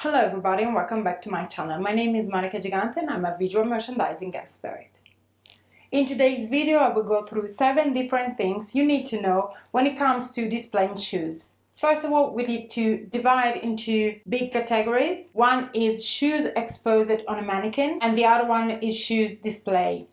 Hello everybody and welcome back to my channel. My name is Monica Gigante and I'm a visual merchandising expert. In today's video I will go through 7 different things you need to know when it comes to displaying shoes. First of all, we need to divide into big categories. One is shoes exposed on a mannequin and the other one is shoes display.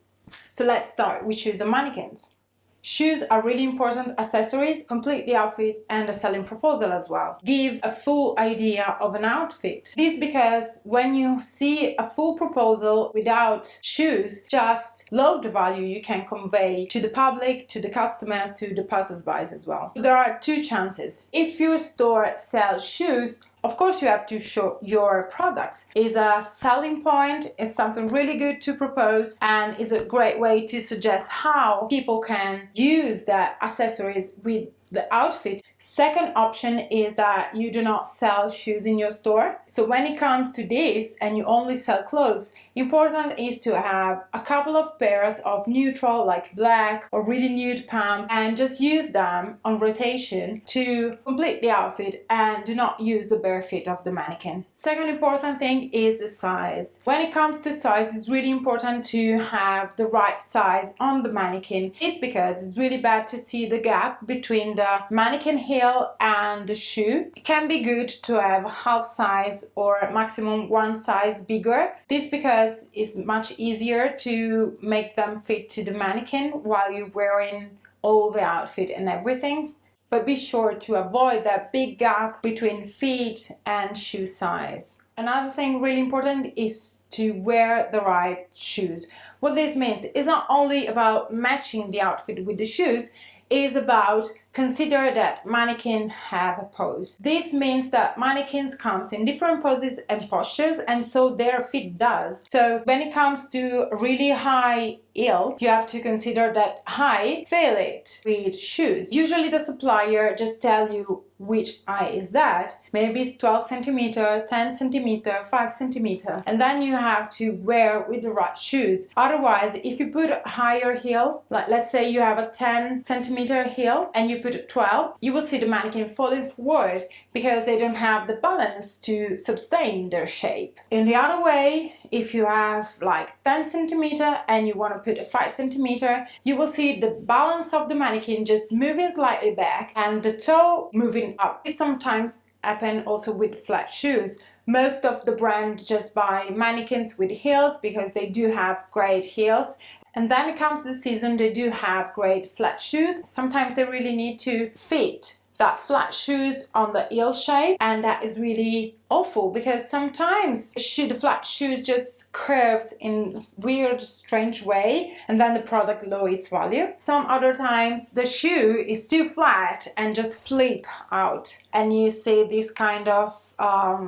So let's start with shoes on mannequins. Shoes are really important accessories, complete the outfit and a selling proposal as well. Give a full idea of an outfit. This because when you see a full proposal without shoes, just low the value you can convey to the public, to the customers, to the passers-by as well. There are 2 chances. If your store sells shoes, of course you have to show your products. It's a selling point, it's something really good to propose and is a great way to suggest how people can use the accessories with the outfit. Second option is that you do not sell shoes in your store. So when it comes to this and you only sell clothes, important is to have a couple of pairs of neutral like black or really nude pumps and just use them on rotation to complete the outfit and do not use the bare feet of the mannequin. Second important thing is the size. When it comes to size, it's really important to have the right size on the mannequin. It's because it's really bad to see the gap between the mannequin heel and the shoe. It can be good to have half size or maximum 1 size bigger. This because it's much easier to make them fit to the mannequin while you're wearing all the outfit and everything. But be sure to avoid that big gap between feet and shoe size. Another thing really important is to wear the right shoes. What this means is not only about matching the outfit with the shoes, is about consider that mannequins have a pose. This means that mannequins comes in different poses and postures and so their feet does. So when it comes to really high heel, you have to consider that high, fill it with shoes. Usually the supplier just tell you which eye is that. Maybe it's 12 centimeter, 10 centimeter, 5 centimeter, and then you have to wear with the right shoes. Otherwise, if you put a higher heel, like let's say you have a 10 centimeter heel and you put 12, you will see the mannequin falling forward because they don't have the balance to sustain their shape. In the other way, if you have like 10 centimeter and you want to put a 5 centimeter, you will see the balance of the mannequin just moving slightly back and the toe moving up. This sometimes happen also with flat shoes. Most of the brand just buy mannequins with heels because they do have great heels. And then it comes the season, they do have great flat shoes. Sometimes they really need to fit that flat shoes on the heel shape, and that is really awful because sometimes the flat shoes just curves in weird strange way and then the product lowers its value. Some other times the shoe is too flat and just flip out and you see this kind of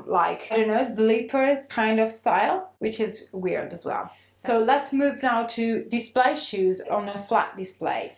like, I don't know, slippers kind of style, which is weird as well. So let's move now to display shoes on a flat display.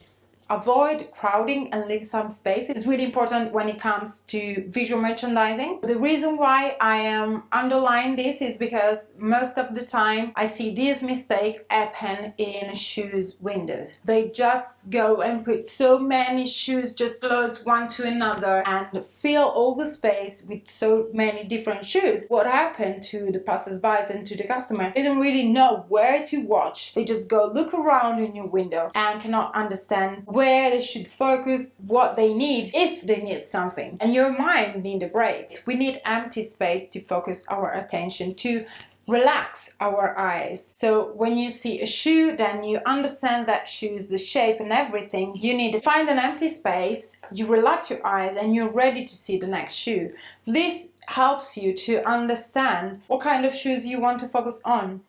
Avoid crowding and leave some space. It's really important when it comes to visual merchandising. The reason why I am underlining this is because most of the time I see this mistake happen in shoes windows. They just go and put so many shoes just close one to another and fill all the space with so many different shoes. What happened to the passers-by and to the customer? They don't really know where to watch. They just go look around in your window and cannot understand where they should focus, what they need, if they need something. And your mind needs a break. We need empty space to focus our attention, to relax our eyes. So when you see a shoe, then you understand that shoes, the shape and everything. You need to find an empty space, you relax your eyes and you're ready to see the next shoe. This helps you to understand what kind of shoes you want to focus on.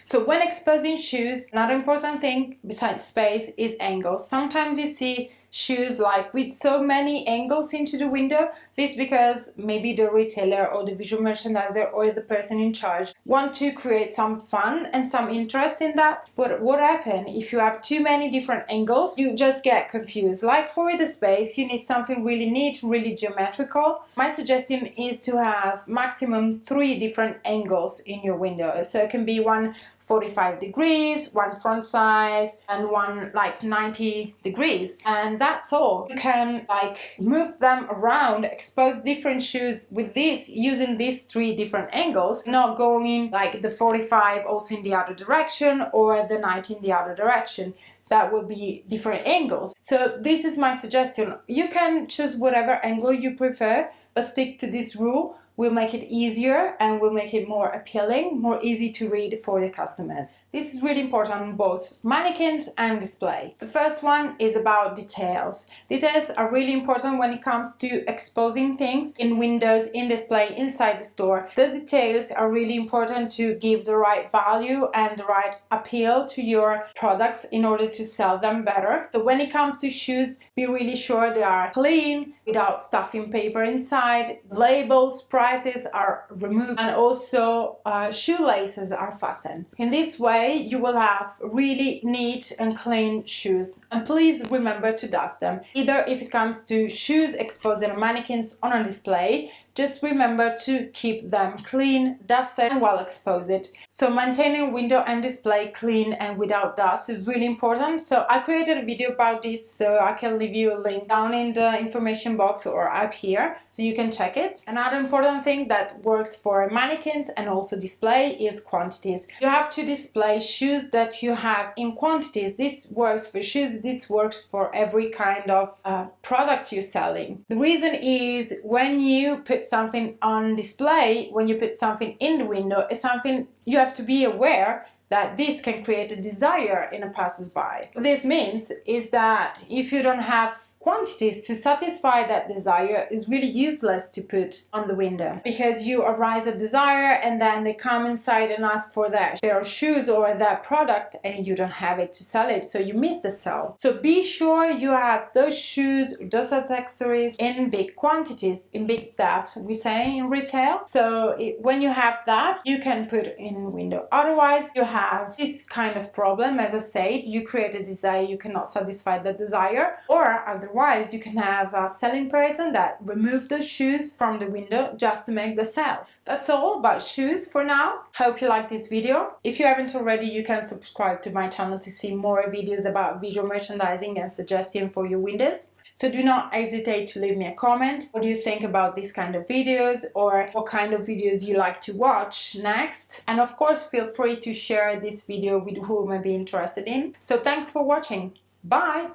So when exposing shoes, another important thing besides space is angles. Sometimes you see shoes like with so many angles into the window. This because maybe the retailer or the visual merchandiser or the person in charge want to create some fun and some interest in that. But what happens if you have too many different angles? You just get confused. Like for the space, you need something really neat, really geometrical. My suggestion is to have maximum 3 different angles in your window. So it can be one 45 degrees, one front size, and one like 90 degrees, and that's all. You can like move them around, expose different shoes with this, using these 3 different angles, not going like the 45 also in the other direction or the 90 in the other direction. That will be different angles. So this is my suggestion. You can choose whatever angle you prefer, but stick to this rule. Will make it easier and will make it more appealing, more easy to read for the customers. This is really important on both mannequins and display. The first one is about details. Details are really important when it comes to exposing things in windows, in display, inside the store. The details are really important to give the right value and the right appeal to your products in order to sell them better. So when it comes to shoes, be really sure they are clean, without stuffing paper inside, labels, prices are removed, and also shoelaces are fastened. In this way you will have really neat and clean shoes, and please remember to dust them. Either if it comes to shoes exposed in mannequins on a display, just remember to keep them clean, dusted, and well exposed. So maintaining window and display clean and without dust is really important. So I created a video about this, so I can leave you a link down in the information box or up here so you can check it. Another important thing that works for mannequins and also display is quantities. You have to display shoes that you have in quantities. This works for shoes, this works for every kind of product you're selling. The reason is when you put something on display, when you put something in the window, is something you have to be aware that this can create a desire in a passersby. What this means is that if you don't have quantities to satisfy that desire, is really useless to put on the window, because you arise a desire and then they come inside and ask for that pair of shoes or that product and you don't have it to sell it, so you miss the sale. So be sure you have those shoes, those accessories in big quantities, in big depth, we say in retail. So when you have that, you can put in a window. Otherwise you have this kind of problem. As I said, you create a desire, you cannot satisfy the desire, or otherwise you can have a selling person that remove the shoes from the window just to make the sale. That's all about shoes for now. Hope you like this video. If you haven't already, you can subscribe to my channel to see more videos about visual merchandising and suggestions for your windows. So do not hesitate to leave me a comment. What do you think about these kind of videos, or what kind of videos you like to watch next? And of course, feel free to share this video with who may be interested in. So thanks for watching. Bye!